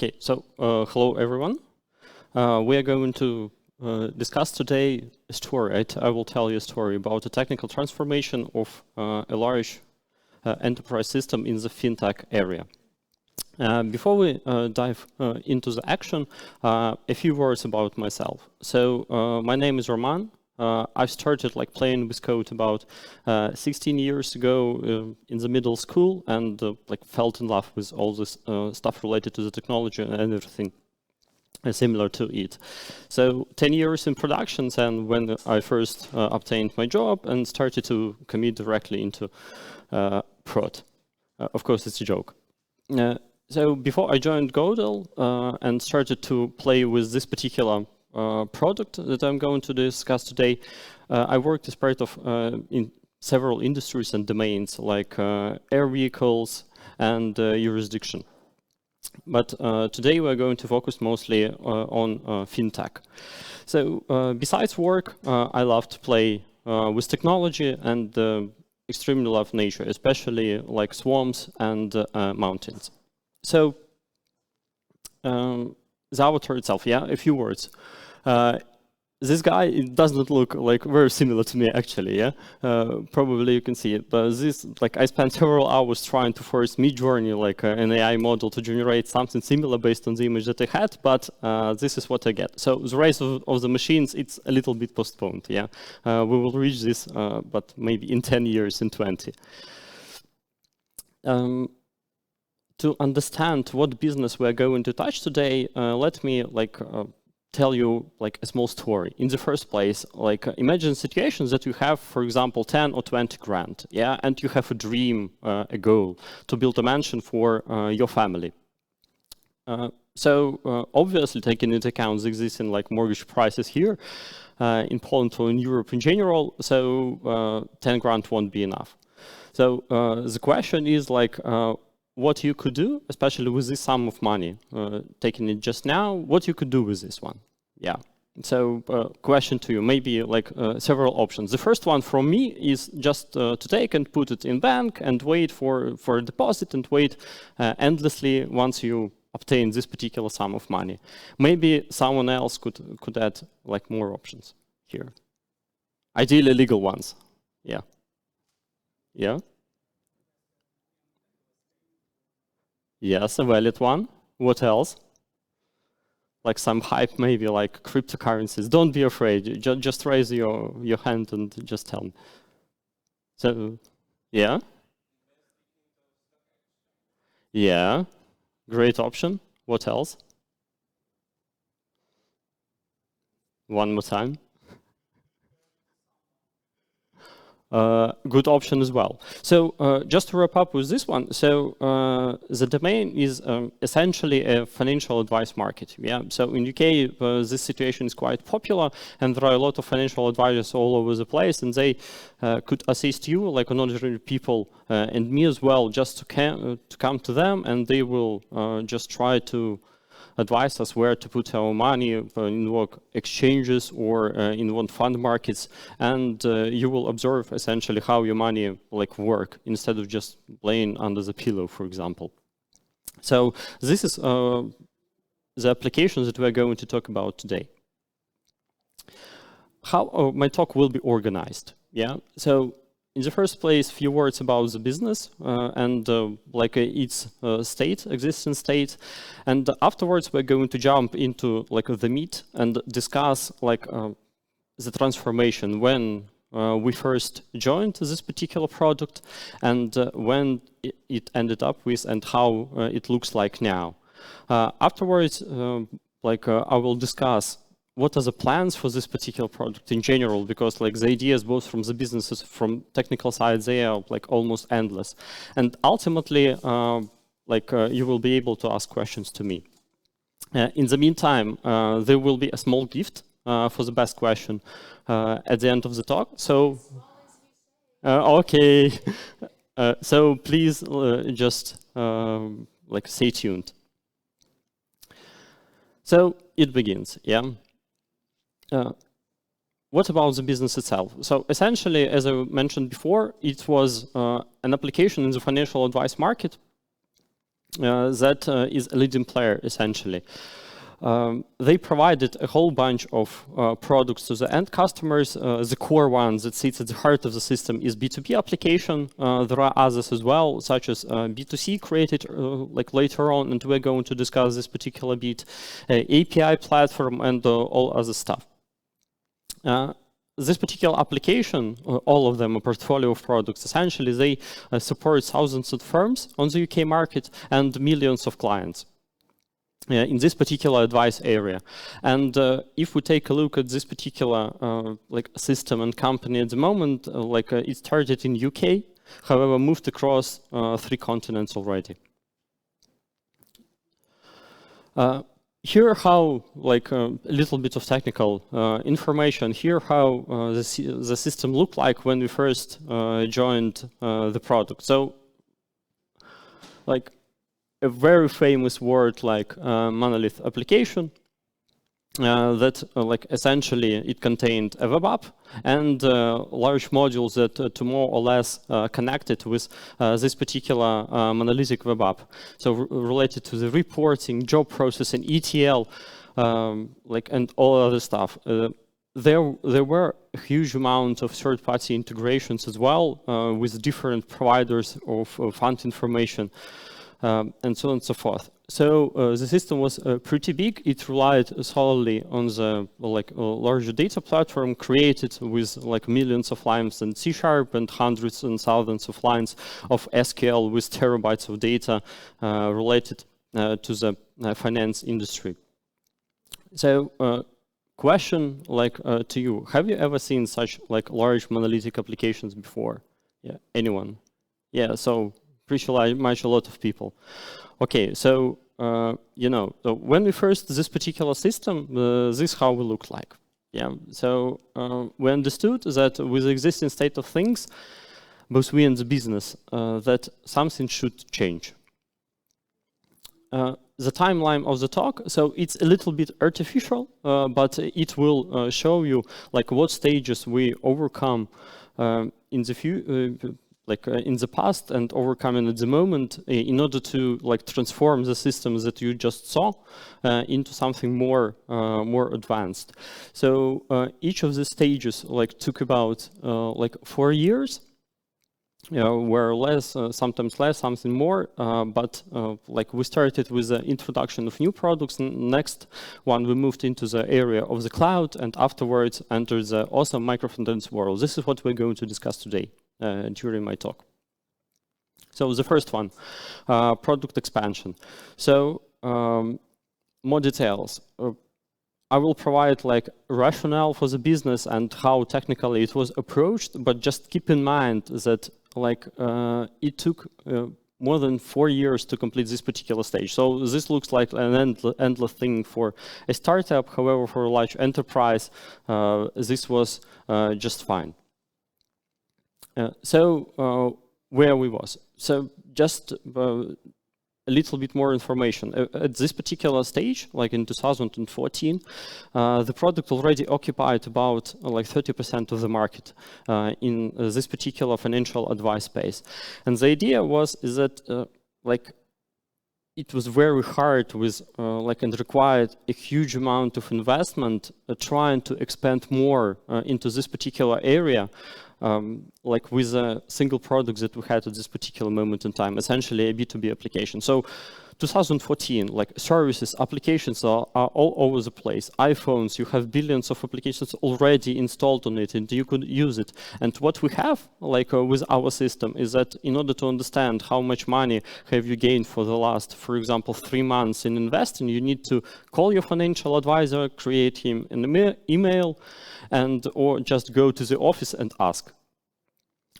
Okay, so hello everyone. We are going to discuss today a story. I will tell you a story about a technical transformation of a large enterprise system in the FinTech area. Before we dive into the action, a few words about myself. So my name is Raman. I started playing with code about 16 years ago in the middle school, and fell in love with all this stuff related to the technology and everything similar to it. So 10 years in productions, and when I first obtained my job and started to commit directly into prod. Of course, it's a joke. So before I joined Godel and started to play with this particular product that I'm going to discuss today, I worked as part of in several industries and domains like air vehicles and jurisdiction. But today we're going to focus mostly on FinTech. So besides work, I love to play with technology and extremely love nature, especially like swamps and mountains. So the avatar itself, a few words. This guy, it doesn't look very similar to me actually, probably you can see it, but this, I spent several hours trying to force Midjourney, an AI model, to generate something similar based on the image that I had, but this is what I get. So the race of the machines, it's a little bit postponed, we will reach this, but maybe in 10 years, in 20. To understand what business we're going to touch today, let me tell you a small story. In the first place, imagine situations that you have, for example, 10 or 20 grand, and you have a dream, a goal to build a mansion for your family. So obviously, taking into account the existing mortgage prices here in Poland or in Europe in general, so 10 grand won't be enough. So the question is what you could do, especially with this sum of money, taking it just now, what you could do with this one. So question to you, maybe several options. The first one from me is just to take and put it in bank and wait for a deposit and wait endlessly once you obtain this particular sum of money. Maybe someone else could add more options here. Ideally legal ones. Yeah. Yes, a valid one. What else? Some hype, maybe cryptocurrencies. Don't be afraid. Just raise your hand and just tell me. So, yeah, great option. What else? One more time. Good option as well. So just to wrap up with this one, so the domain is essentially a financial advice market. So in UK, this situation is quite popular, and there are a lot of financial advisors all over the place, and they could assist you, ordinary people, and me as well, just to come to them, and they will just try to advise us where to put our money in what exchanges or in what fund markets, and you will observe essentially how your money work instead of just laying under the pillow, for example. So this is the applications that we're going to talk about today. How my talk will be organized. So in the first place, few words about the business and its existing state, and afterwards we're going to jump into the meat and discuss the transformation when we first joined this particular product and when it ended up with and how it looks like now. Afterwards, I will discuss what are the plans for this particular product in general, because the ideas both from the businesses, from technical side, they are almost endless. And ultimately, you will be able to ask questions to me. In the meantime, there will be a small gift for the best question at the end of the talk. So, okay. So please just stay tuned. So it begins, what about the business itself? So essentially, as I mentioned before, it was an application in the financial advice market that is a leading player, essentially. They provided a whole bunch of products to the end customers. The core one that sits at the heart of the system is B2B application. There are others as well, such as B2C created like later on, and we're going to discuss this particular bit, API platform, and all other stuff. This particular application, all of them, a portfolio of products, essentially they support thousands of firms on the UK market and millions of clients in this particular advice area. And if we take a look at this particular like system and company at the moment, it started in UK, however moved across 3 continents already. Here how, like a little bit of technical information, here how the system looked like when we first joined the product. So, like a very famous word like monolith application, that like essentially it contained a web app and large modules that to more or less connected with this particular monolithic web app. So related to the reporting, job processing, ETL, and all other stuff. There were a huge amount of third-party integrations as well with different providers of fund information. And so on and so forth. So the system was pretty big. It relied solely on the larger data platform created with like millions of lines in C# and hundreds and thousands of lines of SQL with terabytes of data related to the finance industry. So question to you: have you ever seen such like large monolithic applications before? Yeah, anyone? Yeah, so pretty much a lot of people. Okay, so when we first this particular system, this is how we looked like. Yeah, so we understood that with the existing state of things, both we and the business, that something should change. The timeline of the talk, so it's a little bit artificial, but it will show you like what stages we overcome in the in the past and overcoming at the moment in order to transform the systems that you just saw into something more advanced. So each of the stages took about 4 years. Were less, sometimes less, something more, but we started with the introduction of new products. Next one, we moved into the area of the cloud, and afterwards entered the awesome micro-frontends world. This is what we're going to discuss today during my talk. So the first one, product expansion. So more details. I will provide rationale for the business and how technically it was approached, but just keep in mind that it took more than 4 years to complete this particular stage. So this looks like an endless thing for a startup. However, for a large enterprise, this was just fine. So where we was. So just a little bit more information. At this particular stage, like in 2014, the product already occupied about 30% of the market in this particular financial advice space. And the idea was that it was very hard with and required a huge amount of investment trying to expand more into this particular area. With a single product that we had at this particular moment in time, essentially a B2B application. So 2014, services, applications are all over the place. iPhones, you have billions of applications already installed on it, and you could use it. And what we have, with our system, is that in order to understand how much money have you gained for the last, for example, 3 months in investing, you need to call your financial advisor, create him an email, or just go to the office and ask.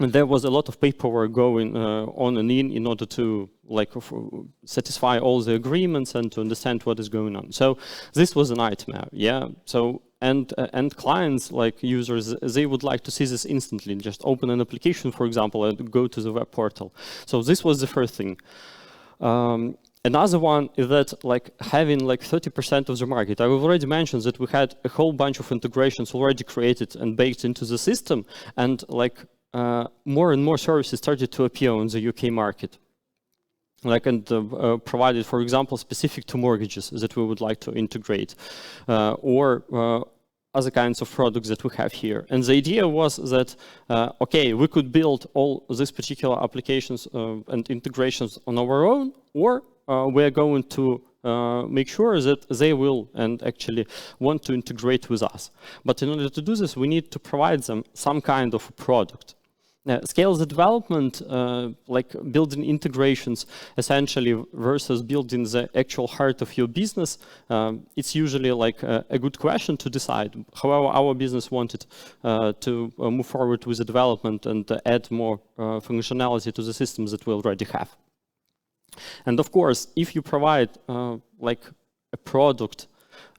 And there was a lot of paperwork going on and in order to satisfy all the agreements and to understand what is going on. So this was a nightmare, yeah. So and clients, users, they would like to see this instantly. Just open an application, for example, and go to the web portal. So this was the first thing. Another one is that having 30% of the market. I've already mentioned that we had a whole bunch of integrations already created and baked into the system, and more and more services started to appear on the UK market. provided, for example, specific to mortgages that we would like to integrate, or other kinds of products that we have here. And the idea was that, okay, we could build all these particular applications and integrations on our own, or we're going to make sure that they will and actually want to integrate with us. But in order to do this, we need to provide them some kind of product. Scale the development, like building integrations, essentially, versus building the actual heart of your business, it's usually like a good question to decide. However, our business wanted to move forward with the development and add more functionality to the systems that we already have. And of course, if you provide like a product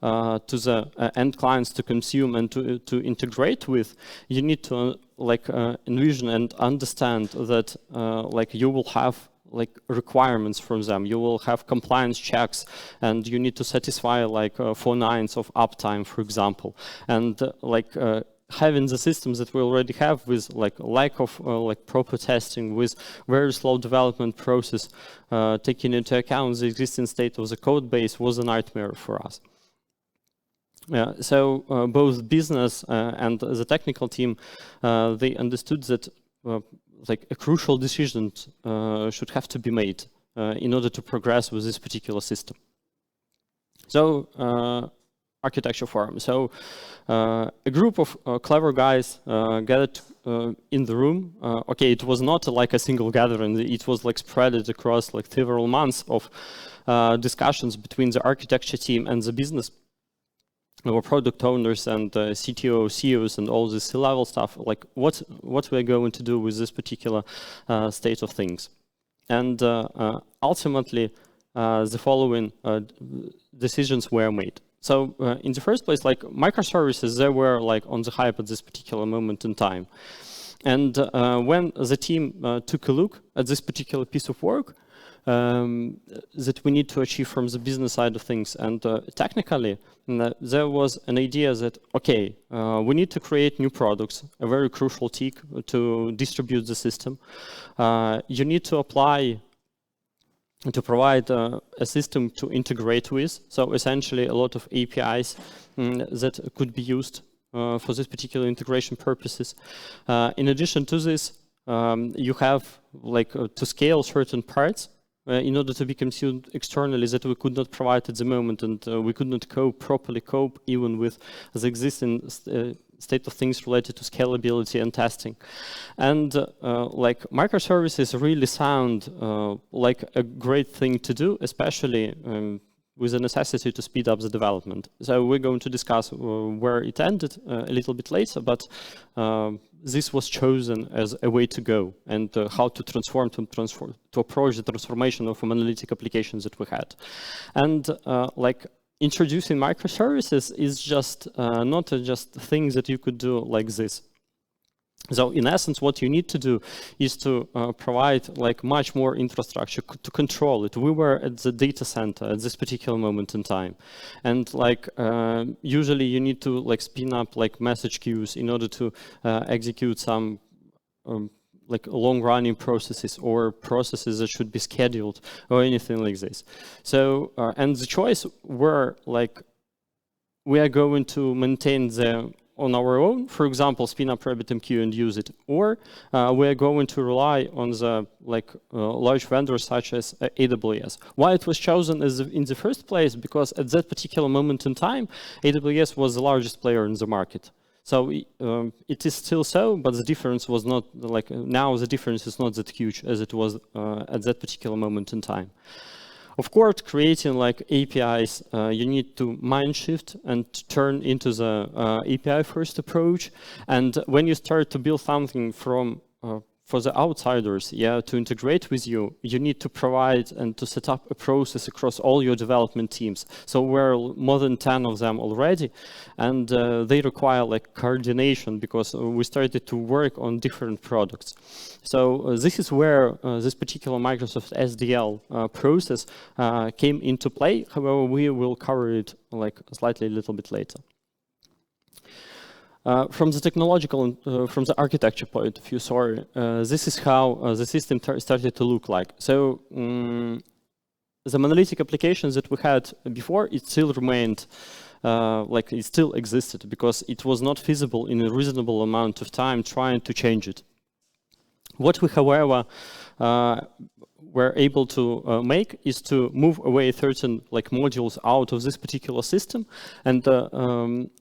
to the end clients to consume and to integrate with, you need to envision and understand that like you will have like requirements from them. You will have compliance checks, and you need to satisfy like 4 nines of uptime, for example. And having the systems that we already have with like lack of proper testing, with very slow development process, taking into account the existing state of the code base, was a nightmare for us. So both business and the technical team, they understood that like a crucial decision should have to be made in order to progress with this particular system. So architecture forum. So a group of clever guys gathered in the room. Okay, it was not like a single gathering. It was like spread across like several months of discussions between the architecture team and the business, our product owners and CTO, CEOs, and all this C-level stuff. Like what we're going to do with this particular state of things. And ultimately, the following decisions were made. So in the first place, like microservices, they were like on the hype at this particular moment in time. And when the team took a look at this particular piece of work that we need to achieve from the business side of things, and technically, there was an idea that, okay, we need to create new products, a very crucial tick to distribute the system. You need to apply to provide a system to integrate with. So essentially a lot of APIs that could be used for this particular integration purposes. In addition to this, you have like to scale certain parts in order to be consumed externally that we could not provide at the moment, and we could not properly cope even with the existing state of things related to scalability and testing. And like microservices really sound like a great thing to do, especially with the necessity to speed up the development. So we're going to discuss where it ended a little bit later, but this was chosen as a way to go, and how to to approach the transformation of monolithic applications that we had. And like introducing microservices is just not just things that you could do like this. So in essence, what you need to do is to provide like much more infrastructure to control it. We were at the data center at this particular moment in time, and like usually you need to like spin up like message queues in order to execute some like long-running processes or processes that should be scheduled or anything like this. So and the choice were like we are going to maintain the on our own, for example, spin up RabbitMQ and use it, or we're going to rely on the like large vendors such as AWS. Why it was chosen as in the first place? Because at that particular moment in time, AWS was the largest player in the market. So it is still so, but the difference was not like now. The difference is not that huge as it was at that particular moment in time. Of course, creating like APIs, you need to mind shift and turn into the API first approach. And when you start to build something from for the outsiders, to integrate with you, you need to provide and to set up a process across all your development teams. So we're more than 10 of them already, and they require like coordination because we started to work on different products. So this is where this particular Microsoft SDL process came into play. However, we will cover it like slightly a little bit later. From the technological, from the architecture point of view, sorry, this is how the system started to look like. So the monolithic applications that we had before, it still remained, like it still existed, because it was not feasible in a reasonable amount of time trying to change it. What we, however, were able to make is to move away certain modules out of this particular system, and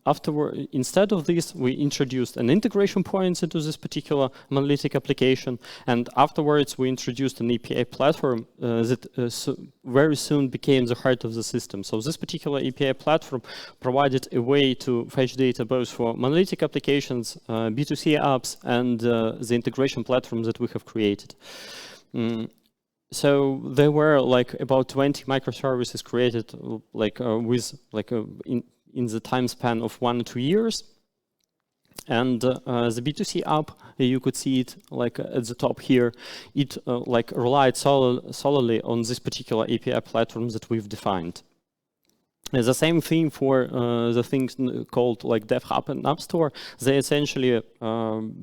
afterward, instead of this, we introduced an integration point into this particular monolithic application, and afterwards we introduced an API platform that very soon became the heart of the system. So this particular API platform provided a way to fetch data both for monolithic applications, B2C apps, and the integration platforms that we have created. So there were about 20 microservices created in the time span of 1 or 2 years. And the B2C app, you could see it at the top here, it relied solely on this particular API platform that we've defined. The same thing for the things called DevHub and App Store. They essentially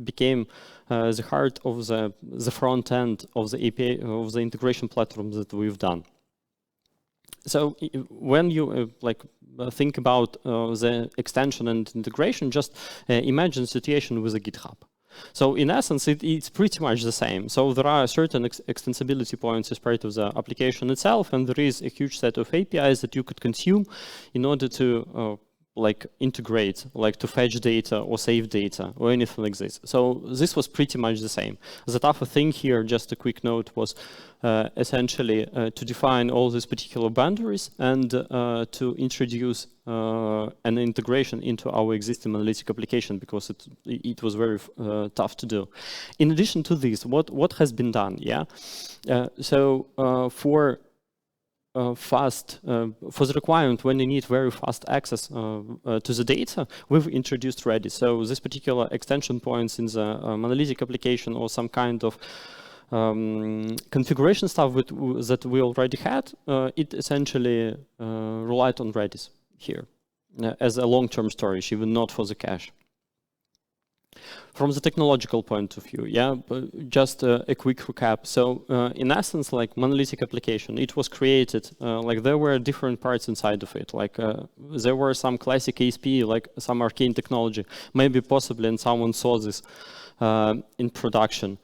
became the heart of the front end of the API, of the integration platforms that we've done. So when you think about the extension and integration, just imagine a situation with a GitHub. So in essence, it's pretty much the same. So there are certain extensibility points as part of the application itself, and there is a huge set of APIs that you could consume in order to integrate, to fetch data or save data or anything like this. So this was pretty much the same. The tougher thing here, just a quick note, was essentially to define all these particular boundaries and to introduce an integration into our existing monolithic application, because it was very tough to do. In addition to this, what has been done? Yeah, for the requirement when you need very fast access to the data, we've introduced Redis. So this particular extension points in the monolithic application or some kind of configuration stuff that we already had, it essentially relied on Redis here as a long-term storage, even not for the cache. From the technological point of view, yeah, just a quick recap. So in essence, monolithic application, it was created, there were different parts inside of it. There were some classic ASP, some arcane technology, maybe possibly, and someone saw this in production.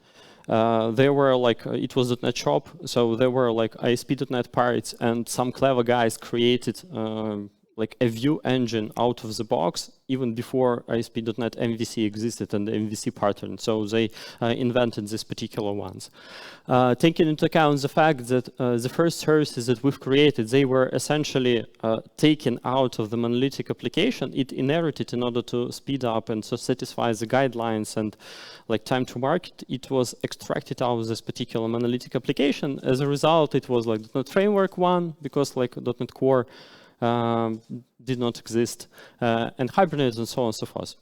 There were it was .NET Shop, so there were ASP.NET parts, and some clever guys created a view engine out of the box, even before ASP.NET MVC existed and the MVC pattern. So they invented these particular ones. Taking into account the fact that the first services that we've created, they were essentially taken out of the monolithic application, it inherited in order to speed up and to satisfy the guidelines and time to market, it was extracted out of this particular monolithic application. As a result, it was .NET Framework 1, because .NET Core did not exist, and Hibernate and so on and so forth.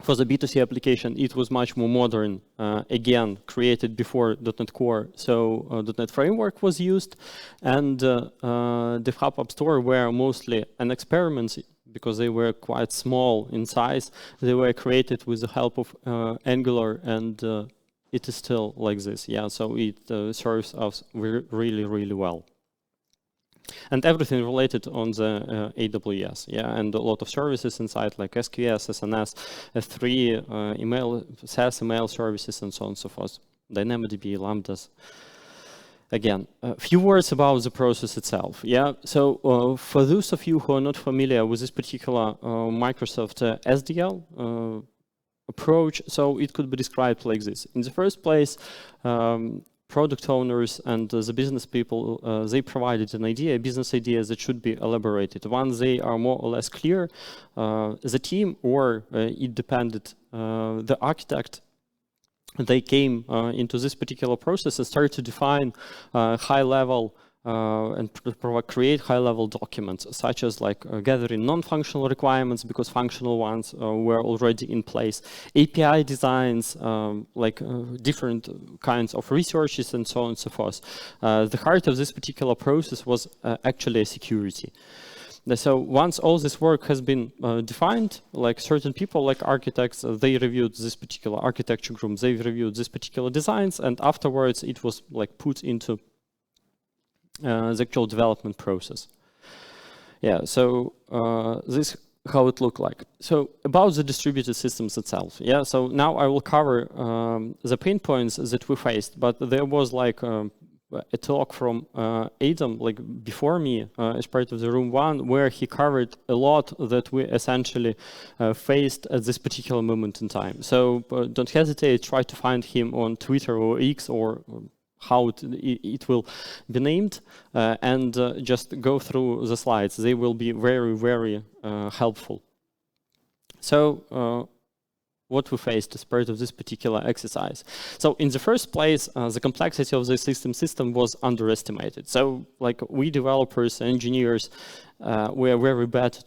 For the B2C application, it was much more modern, again, created before .NET Core, so .NET Framework was used, and DevHub App Store were mostly an experiment, because they were quite small in size. They were created with the help of Angular, and it is still like this, yeah, so it serves us really, really well. And everything related on the AWS, yeah, and a lot of services inside, like SQS, SNS, S3, email, SaaS email services, and so on and so forth. DynamoDB, Lambdas. Again, a few words about the process itself. Yeah, so for those of you who are not familiar with this particular Microsoft SDL approach, so it could be described like this. In the first place, product owners and the business people, they provided an idea, a business idea that should be elaborated. Once they are more or less clear, the team, or it depended, the architect, they came into this particular process and started to define high-level and create high-level documents, such as gathering non-functional requirements, because functional ones were already in place, API designs, different kinds of researches, and so on and so forth. The heart of this particular process was actually security. So once all this work has been defined, like certain people, like architects, they reviewed this particular architecture group, they reviewed this particular designs, and afterwards it was like put into the actual development process. Yeah, so this how it looked like. So about the distributed systems itself. Yeah, so now I will cover the pain points that we faced, but there was like a talk from Adam, like before me, as part of the room one, where he covered a lot that we essentially faced at this particular moment in time. So don't hesitate, try to find him on Twitter or X or how it will be named, and just go through the slides. They will be very, very helpful. So what we faced as part of this particular exercise. So in the first place, the complexity of the system was underestimated. So like we developers, engineers, we are very bad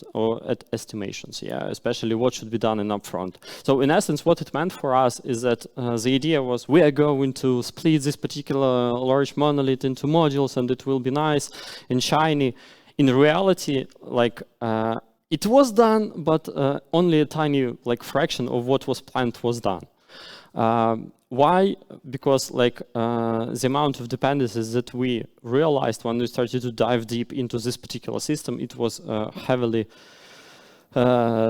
at estimations, yeah, especially what should be done in upfront. So in essence, what it meant for us is that the idea was we are going to split this particular large monolith into modules and it will be nice and shiny. In reality, like it was done, but only a tiny fraction of what was planned was done. Why? Because the amount of dependencies that we realized when we started to dive deep into this particular system, it was heavily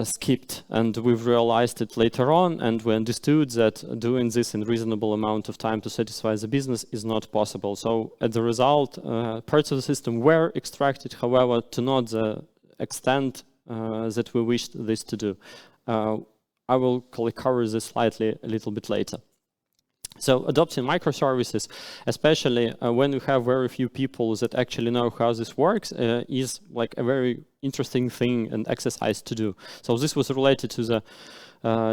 skipped, and we've realized it later on, and we understood that doing this in reasonable amount of time to satisfy the business is not possible. So as a result, parts of the system were extracted, however, to not the extent that we wished this to do. I will cover this slightly a little bit later. So adopting microservices, especially when you have very few people that actually know how this works, is like a very interesting thing and exercise to do. So this was related to the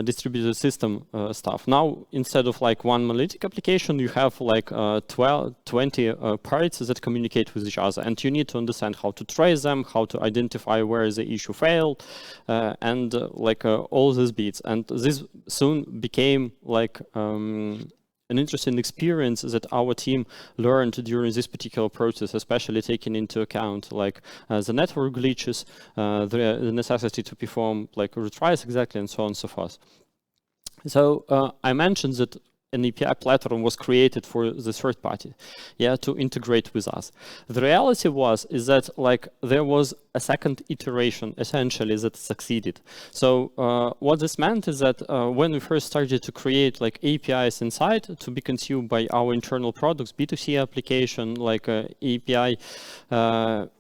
distributed system stuff. Now, instead of one monolithic application, you have 20 parts that communicate with each other, and you need to understand how to trace them, how to identify where the issue failed, and all these bits. And this soon became an interesting experience that our team learned during this particular process, especially taking into account the network glitches, the necessity to perform retries exactly, and so on and so forth. So I mentioned that an API platform was created for the third party, yeah, to integrate with us. The reality is that there was a second iteration essentially that succeeded. So what this meant is that when we first started to create APIs inside to be consumed by our internal products, B2C application, API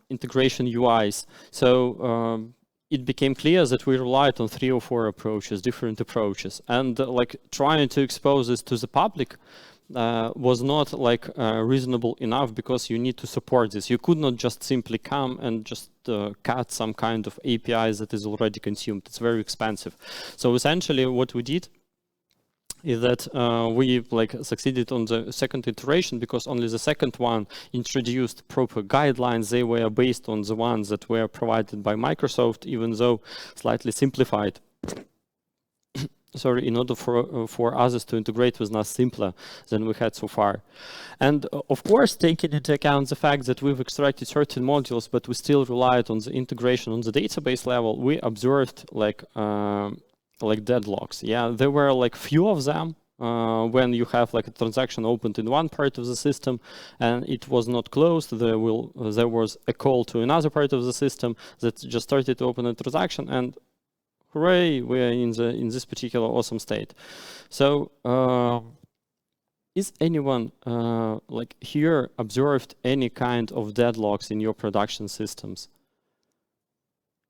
integration UIs. So it became clear that we relied on 3 or 4 approaches, different approaches, and trying to expose this to the public was not reasonable enough, because you need to support this. You could not just simply come and just cut some kind of APIs that is already consumed. It's very expensive. So essentially what we did is that we succeeded on the second iteration, because only the second one introduced proper guidelines. They were based on the ones that were provided by Microsoft, even though slightly simplified. Sorry, in order for others to integrate with us simpler than we had so far. And of course, taking into account the fact that we've extracted certain modules, but we still relied on the integration on the database level, we observed deadlocks. Yeah, there were few of them when you have a transaction opened in one part of the system and it was not closed. There was a call to another part of the system that just started to open a transaction, and hooray, we are in this particular awesome state. So is anyone here observed any kind of deadlocks in your production systems?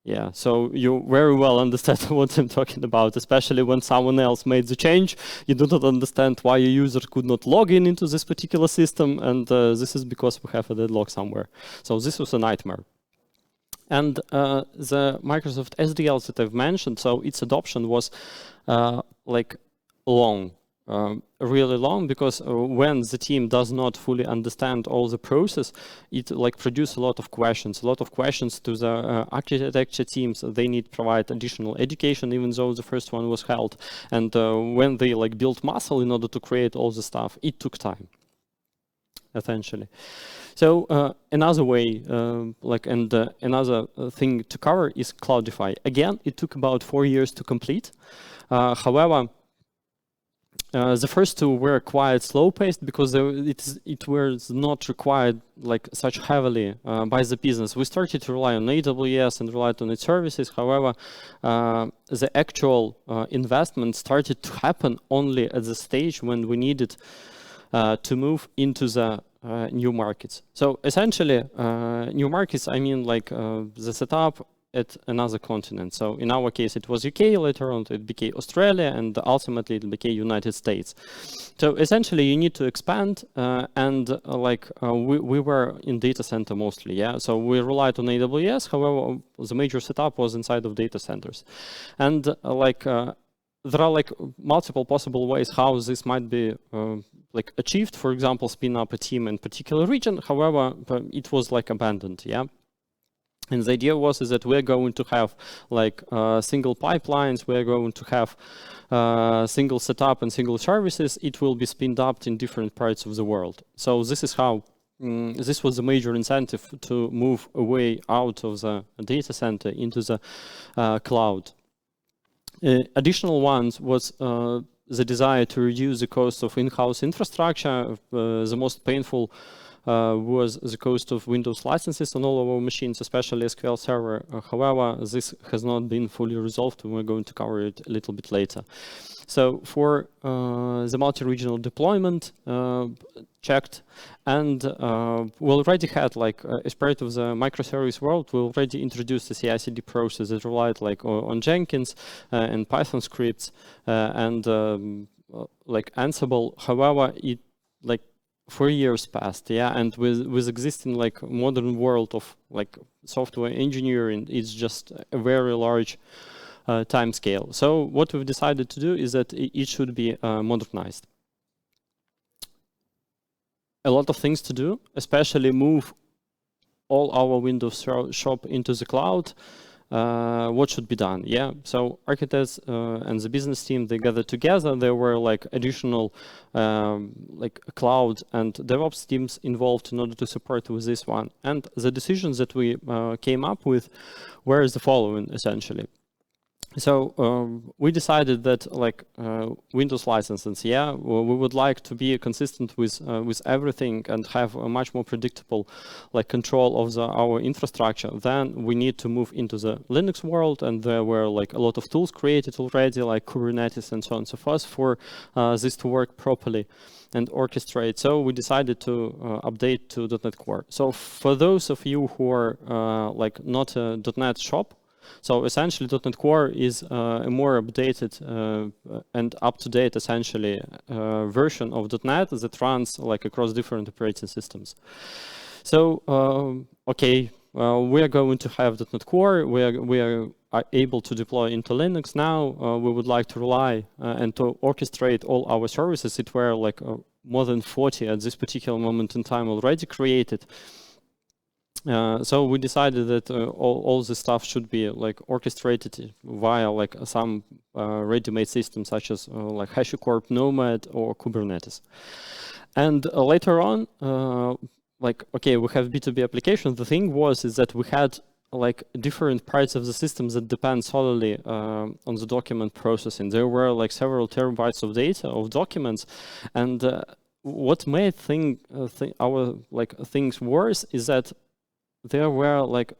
Yeah, so you very well understand what I'm talking about, especially when someone else made the change. You do not understand why a user could not log in into this particular system, and this is because we have a deadlock somewhere. So this was a nightmare. And the Microsoft SDLs that I've mentioned, so its adoption was long. Really long, because when the team does not fully understand all the process, it produces a lot of questions to the architecture teams. They need to provide additional education, even though the first one was held. And when they built muscle in order to create all the stuff, it took time. essentially. So another way, another thing to cover is Cloudify. Again, it took about 4 years to complete. However, the first two were quite slow-paced because it was not required like such heavily by the business. We started to rely on AWS and relied on its services. However, the actual investment started to happen only at the stage when we needed to move into the new markets. So essentially, new markets, I mean like the setup at another continent. So in our case, it was UK, later on it became Australia, and ultimately it became United States. So essentially you need to expand we were in data center mostly, yeah. So we relied on AWS, however, the major setup was inside of data centers. And there are like multiple possible ways how this might be achieved. For example, spin up a team in particular region, however, it was like abandoned, yeah. And the idea was is that we're going to have like single pipelines, we're going to have single setup and single services. It will be spinned up in different parts of the world. So this is how, this was the major incentive to move away out of the data center into the cloud. Additional ones was the desire to reduce the cost of in-house infrastructure. The most painful was the cost of Windows licenses on all of our machines, especially SQL Server. However, this has not been fully resolved, and we're going to cover it a little bit later. So for the multi-regional deployment, checked, and we already had, like, as part of the microservice world, we already introduced the CI/CD process that relied like on Jenkins and Python scripts and like Ansible. However, it like 4 years passed, yeah, and with existing like modern world of like software engineering, it's just a very large time scale. So what we've decided to do is that it should be modernized. A lot of things to do, especially move all our Windows shop into the cloud. What should be done? Yeah, so architects and the business team, they gathered together. There were like additional like cloud and DevOps teams involved in order to support with this one. And the decisions that we came up with were the following, essentially. So we decided that like Windows licenses, yeah, we would like to be consistent with everything and have a much more predictable like control of our infrastructure. Then we need to move into the Linux world, and there were like a lot of tools created already, like Kubernetes and so on and so forth, for this to work properly and orchestrate. So we decided to update to .NET Core. So for those of you who are like not a .NET shop, so essentially .NET Core is a more updated and up-to-date essentially version of .NET that runs like across different operating systems. So okay, we are going to have .NET Core. We are able to deploy into Linux now. We would like to rely and to orchestrate all our services. It were like more than 40 at this particular moment in time already created. So we decided that all this stuff should be like orchestrated via like some ready-made systems such as like HashiCorp, Nomad, or Kubernetes. And later on, like, okay, we have B2B applications. The thing is that we had like different parts of the systems that depend solely on the document processing. There were like several terabytes of data, of documents, and what made our like things worse is that there were like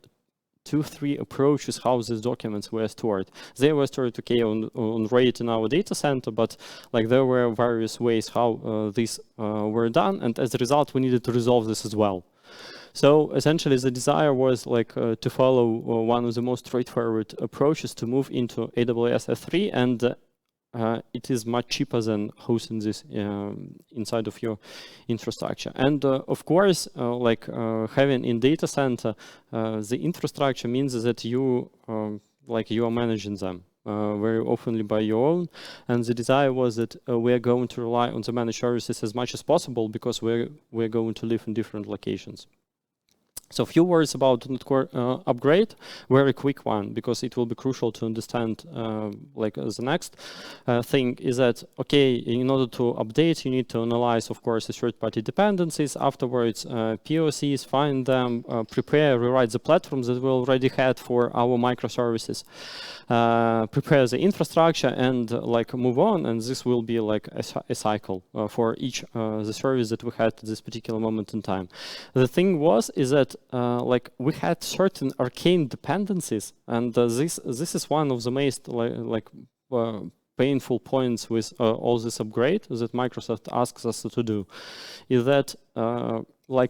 2-3 approaches how these documents were stored. They were stored, okay, on RAID in our data center, but like there were various ways how these were done, and as a result, we needed to resolve this as well. So essentially, the desire was like to follow one of the most straightforward approaches to move into AWS S3, and it is much cheaper than hosting this inside of your infrastructure. And of course, like having in data center, the infrastructure means that you are managing them very often by your own. And the desire was that we are going to rely on the managed services as much as possible because we're going to live in different locations. So a few words about .NET Core upgrade, very quick one, because it will be crucial to understand the next thing is that, okay, in order to update, you need to analyze, of course, the third-party dependencies, afterwards POCs, find them, prepare, rewrite the platforms that we already had for our microservices, prepare the infrastructure, and move on, and this will be like a cycle for each the service that we had at this particular moment in time. The thing is that we had certain arcane dependencies, and this is one of the most painful points with all this upgrade that Microsoft asks us to do, is that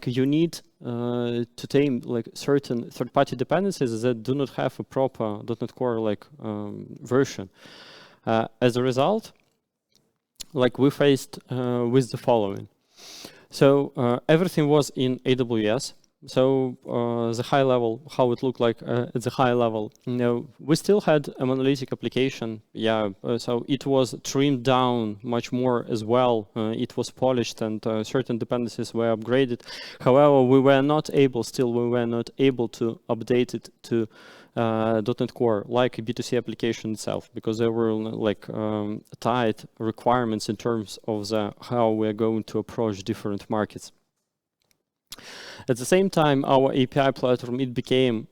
you need to tame certain third-party dependencies that do not have a proper .NET Core version. As a result, we faced with the following. So everything was in AWS. So the high level, how it looked like at the high level, we still had a monolithic application. Yeah, so it was trimmed down much more as well. It was polished, and certain dependencies were upgraded. However, we were not able to update it to .NET Core like a B2C application itself, because there were tight requirements in terms of how we're going to approach different markets. At the same time, our API platform, it became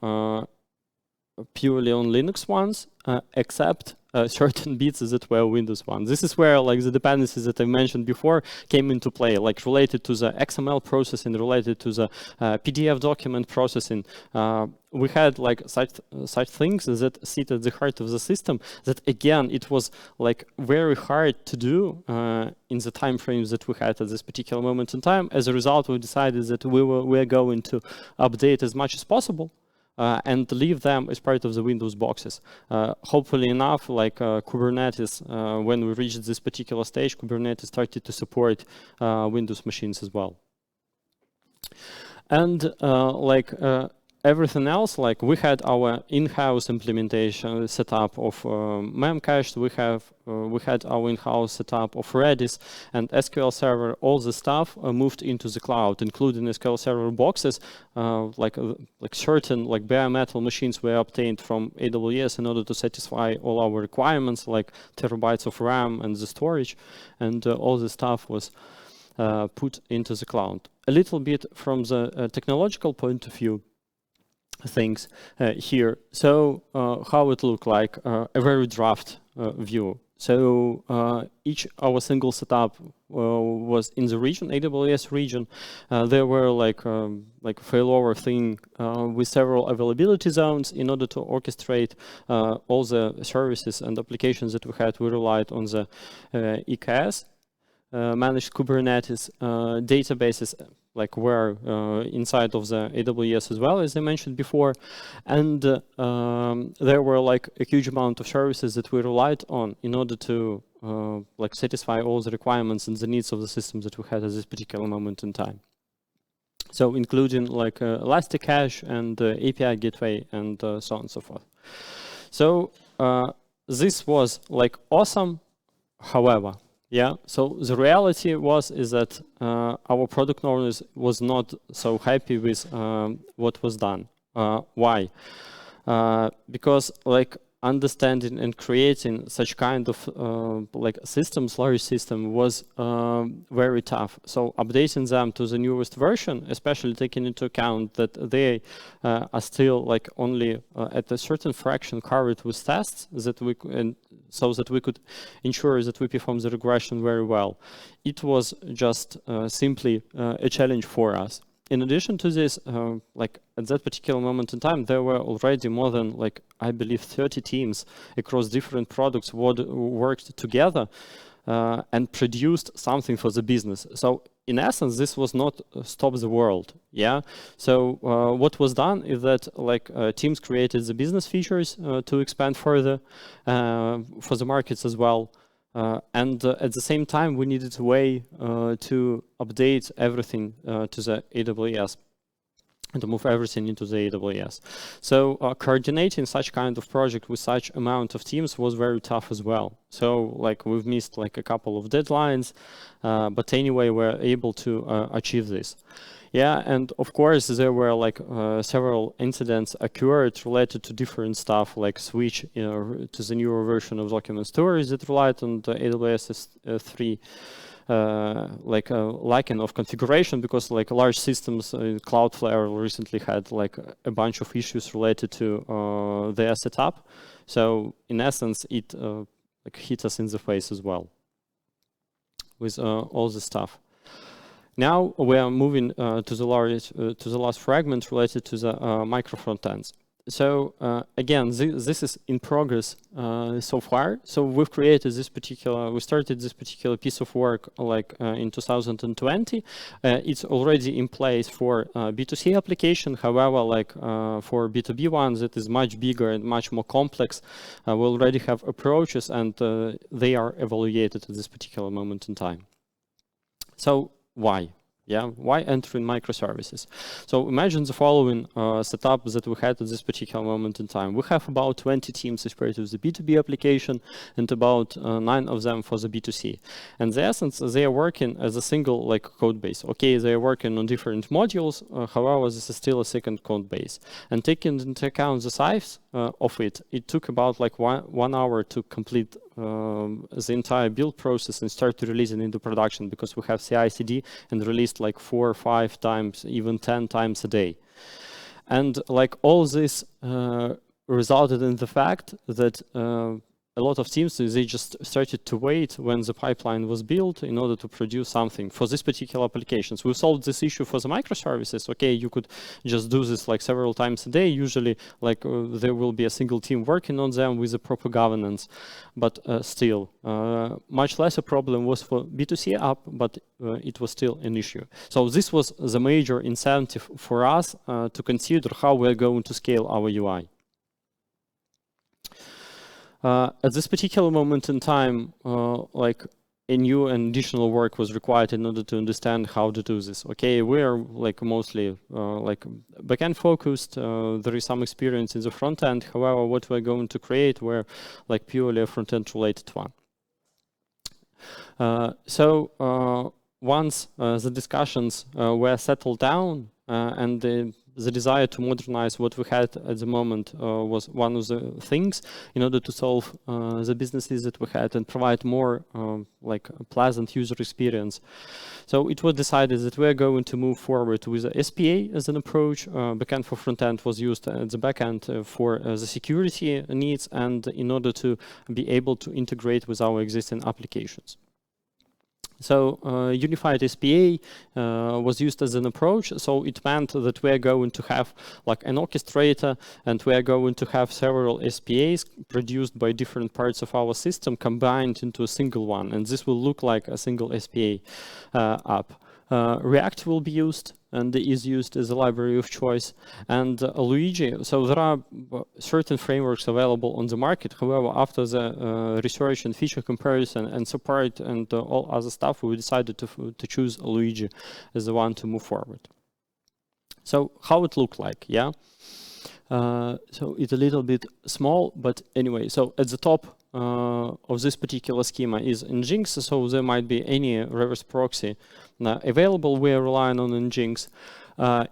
purely on Linux ones, except certain bits that were Windows ones. This is where the dependencies that I mentioned before came into play, related to the XML processing, related to the PDF document processing. We had such things that sit at the heart of the system that, again, it was very hard to do in the time frames that we had at this particular moment in time. As a result, we decided that we're going to update as much as possible and leave them as part of the Windows boxes. Hopefully enough, Kubernetes, when we reached this particular stage, Kubernetes started to support Windows machines as well. And everything else, we had our in-house implementation setup of Memcached. We had our in-house setup of Redis and SQL Server. All the stuff moved into the cloud, including SQL Server boxes. Certain bare metal machines were obtained from AWS in order to satisfy all our requirements, like terabytes of RAM and the storage, and all the stuff was put into the cloud. A little bit from the technological point of view, things here. So how it looked like, a very draft view. So our single setup was in the region, AWS region. There were failover thing with several availability zones. In order to orchestrate all the services and applications that we had, we relied on the EKS, managed Kubernetes databases, were inside of the AWS as well, as I mentioned before. And there were a huge amount of services that we relied on in order to satisfy all the requirements and the needs of the systems that we had at this particular moment in time. So including Elasticache and API gateway and so on and so forth. So this was awesome. However, yeah, so the reality is that our product owners was not so happy with what was done. Why? Because understanding and creating such kind of systems, large system, was very tough. So updating them to the newest version, especially taking into account that they are still only at a certain fraction covered with tests, that so that we could ensure that we perform the regression very well. It was just simply a challenge for us. In addition to this, at that particular moment in time, there were already more than, I believe, 30 teams across different products worked together and produced something for the business. So in essence, this was not stop the world. Yeah. So what was done is that teams created the business features to expand further for the markets as well. And at the same time, we needed a way to update everything to the AWS. and to move everything into the AWS. So coordinating such kind of project with such amount of teams was very tough as well. So like we've missed like a couple of deadlines, but anyway, we're able to achieve this. Yeah, and of course there were like several incidents occurred related to different stuff, like switch to the newer version of document storage that relied on the AWS S3. Lacking of configuration, because like large systems, Cloudflare recently had like a bunch of issues related to their setup. So in essence, it like hit us in the face as well with all this stuff. Now we are moving to the last fragment related to the micro-frontends. So again, this is in progress so far. So we started this particular piece of work like in 2020. It's already in place for B2C application. However, like for B2B ones, it is much bigger and much more complex. We already have approaches, and they are evaluated at this particular moment in time. So why? Yeah, why entering microservices? So imagine the following setup that we had at this particular moment in time. We have about 20 teams spread with the B2B application and about 9 of them for the B2C. And the essence, they are working as a single like code base. Okay, they are working on different modules. However, this is still a second code base. And taking into account the size of it, it took about like one hour to complete the entire build process and start to release it into production, because we have CI/CD and released like 4 or 5 times, even 10 times a day. And like all this resulted in the fact that a lot of teams, they just started to wait when the pipeline was built in order to produce something for this particular applications. We solved this issue for the microservices. Okay, you could just do this like several times a day. Usually, like there will be a single team working on them with the proper governance. But still, much less a problem was for B2C app, but it was still an issue. So this was the major incentive for us to consider how we're going to scale our UI. At this particular moment in time, like a new and additional work was required in order to understand how to do this. Okay, we're like mostly like backend focused. There is some experience in the front end. However, what we're going to create were like purely a front end related one. Once the discussions were settled down and the desire to modernize what we had at the moment was one of the things in order to solve the businesses that we had and provide more like a pleasant user experience. So it was decided that we're going to move forward with a SPA as an approach. Backend for frontend was used at the backend for the security needs and in order to be able to integrate with our existing applications. So unified SPA was used as an approach. So it meant that we're going to have like an orchestrator, and we're going to have several SPAs produced by different parts of our system combined into a single one. And this will look like a single SPA app. React will be used and is used as a library of choice, and Luigi. So there are certain frameworks available on the market. However, after the research and feature comparison and support and all other stuff, we decided to choose Luigi as the one to move forward. So how it looked like, yeah? So it's a little bit small, but anyway, so at the top of this particular schema is Nginx, so there might be any reverse proxy available. We are relying on Nginx.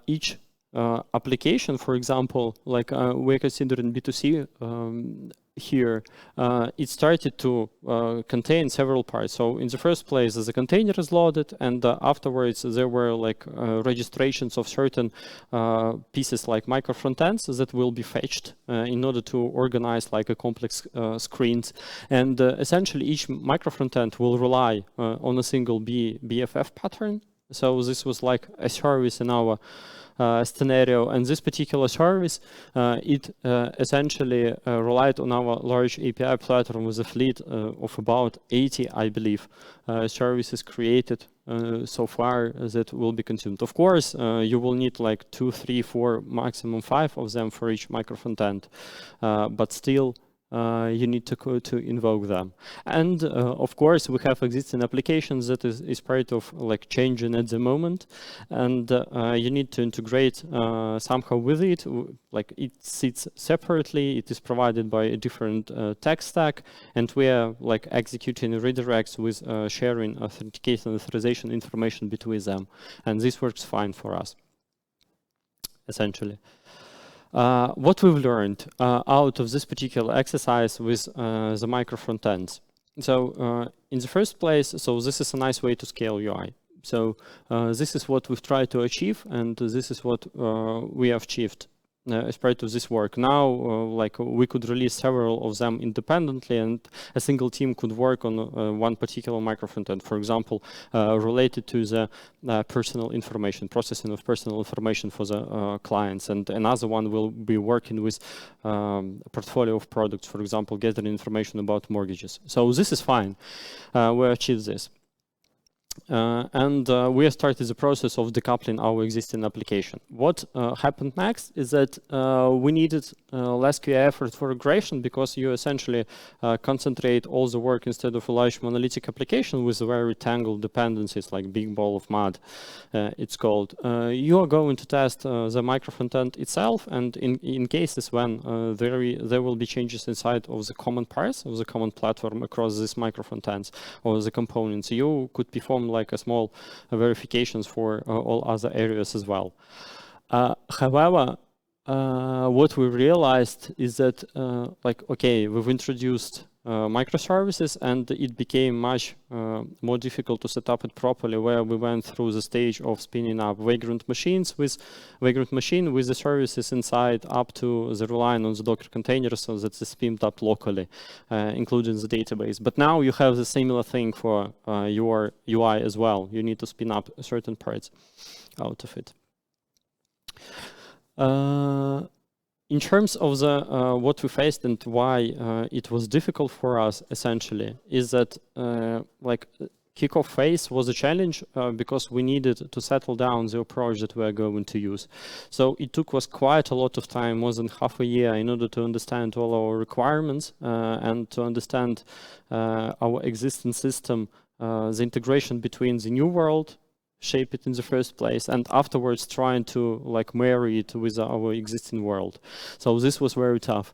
Each application, for example, like we're considering B2C here, it started to contain several parts. So in the first place, the container is loaded, and afterwards there were like registrations of certain pieces like micro-frontends that will be fetched in order to organize like a complex screens. And essentially each micro-frontend will rely on a single BFF pattern. So this was like a service in our scenario, and this particular service, it essentially relied on our large API platform with a fleet of about 80, I believe, services created so far that will be consumed. Of course, you will need like 2, 3, 4, maximum 5 of them for each micro frontend, but still you need to invoke them. And of course, we have existing applications that is part of like changing at the moment, and you need to integrate somehow with it. Like it sits separately, it is provided by a different tech stack, and we are like executing redirects with sharing authentication and authorization information between them, and this works fine for us, essentially. What we've learned out of this particular exercise with the micro-frontends. So in the first place, so this is a nice way to scale UI. So this is what we've tried to achieve, and this is what we have achieved as part of this work. Now, like we could release several of them independently, and a single team could work on one particular micro-frontend, for example, related to the personal information, processing of personal information for the clients, and another one will be working with a portfolio of products, for example, gathering information about mortgages. So this is fine. We achieved this. And we have started the process of decoupling our existing application. What happened next is that we needed less QA effort for regression, because you essentially concentrate all the work instead of a large monolithic application with very tangled dependencies, like big ball of mud, it's called. You are going to test the micro-frontend itself, and in cases when there will be changes inside of the common parts of the common platform across these micro-frontends or the components, you could perform like a small verifications for all other areas as well. However, what we realized is that like, okay, we've introduced microservices, and it became much more difficult to set up it properly, where we went through the stage of spinning up vagrant machine with the services inside, up to the relying on the Docker containers so that it's spinned up locally, including the database. But now you have the similar thing for your UI as well. You need to spin up certain parts out of it. In terms of the what we faced and why it was difficult for us, essentially, is that like kickoff phase was a challenge because we needed to settle down the approach that we are going to use. So it took us quite a lot of time, more than half a year, in order to understand all our requirements and to understand our existing system, the integration between the new world, shape it in the first place, and afterwards trying to like marry it with our existing world. So this was very tough.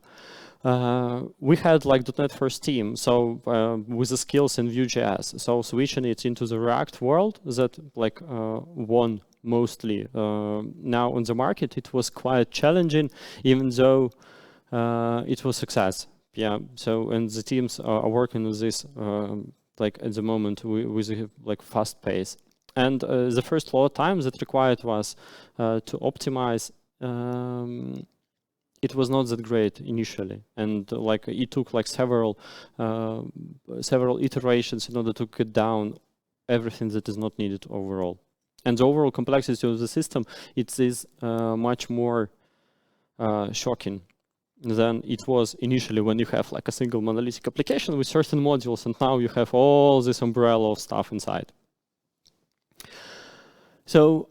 We had like .NET first team, so with the skills in Vue.js, so switching it into the React world that like won mostly now on the market, it was quite challenging, even though it was success. Yeah, so and the teams are working on this like at the moment with a like fast pace. And the first lot of times that required was to optimize. It was not that great initially, and like it took like several iterations in order to cut down everything that is not needed overall. And the overall complexity of the system, it is much more shocking than it was initially when you have like a single monolithic application with certain modules, and now you have all this umbrella of stuff inside. So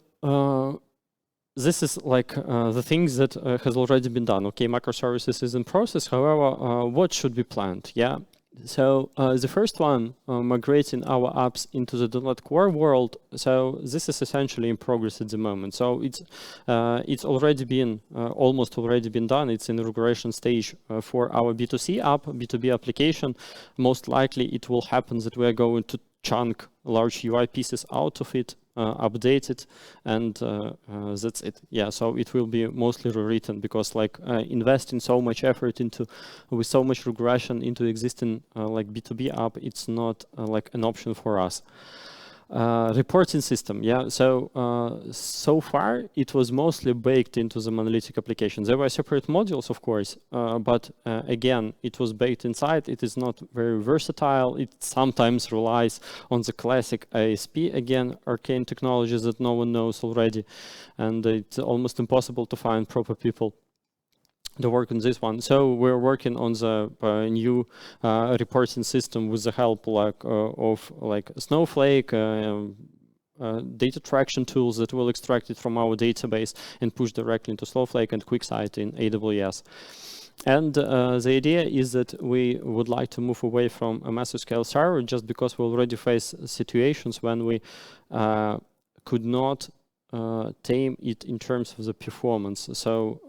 this is like the things that has already been done. Okay, microservices is in process. However, what should be planned? Yeah. So the first one, migrating our apps into the .NET Core world. So this is essentially in progress at the moment. So it's already been almost already been done. It's in the regression stage for our B2C app, B2B application. Most likely, it will happen that we are going to chunk large UI pieces out of it, update it, and that's it. Yeah, so it will be mostly rewritten, because like investing so much effort into with so much regression into existing like B2B app, it's not like an option for us. Reporting system, yeah. So so far it was mostly baked into the monolithic application. There were separate modules, of course, but again, it was baked inside. It is not very versatile. It sometimes relies on the classic ASP, again, arcane technologies that no one knows already, and it's almost impossible to find proper people to work on this one. So we're working on the new reporting system with the help of Snowflake, data traction tools that will extract it from our database and push directly into Snowflake, and QuickSight in AWS. And the idea is that we would like to move away from a massive scale server just because we already face situations when we could not tame it in terms of the performance. So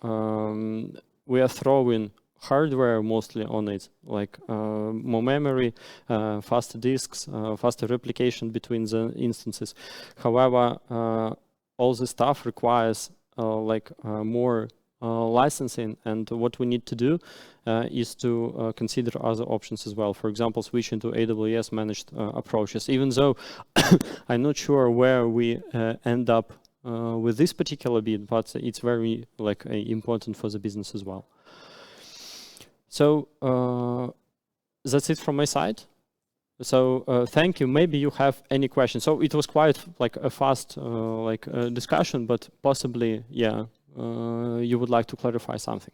we are throwing hardware mostly on it, like more memory, faster disks, faster replication between the instances. However, all this stuff requires more licensing, and what we need to do is to consider other options as well. For example, switching to AWS managed approaches. Even though I'm not sure where we end up with this particular bit, but it's very important for the business as well. So that's it from my side. So thank you. Maybe you have any questions. So it was quite like a fast discussion, but possibly, yeah, you would like to clarify something.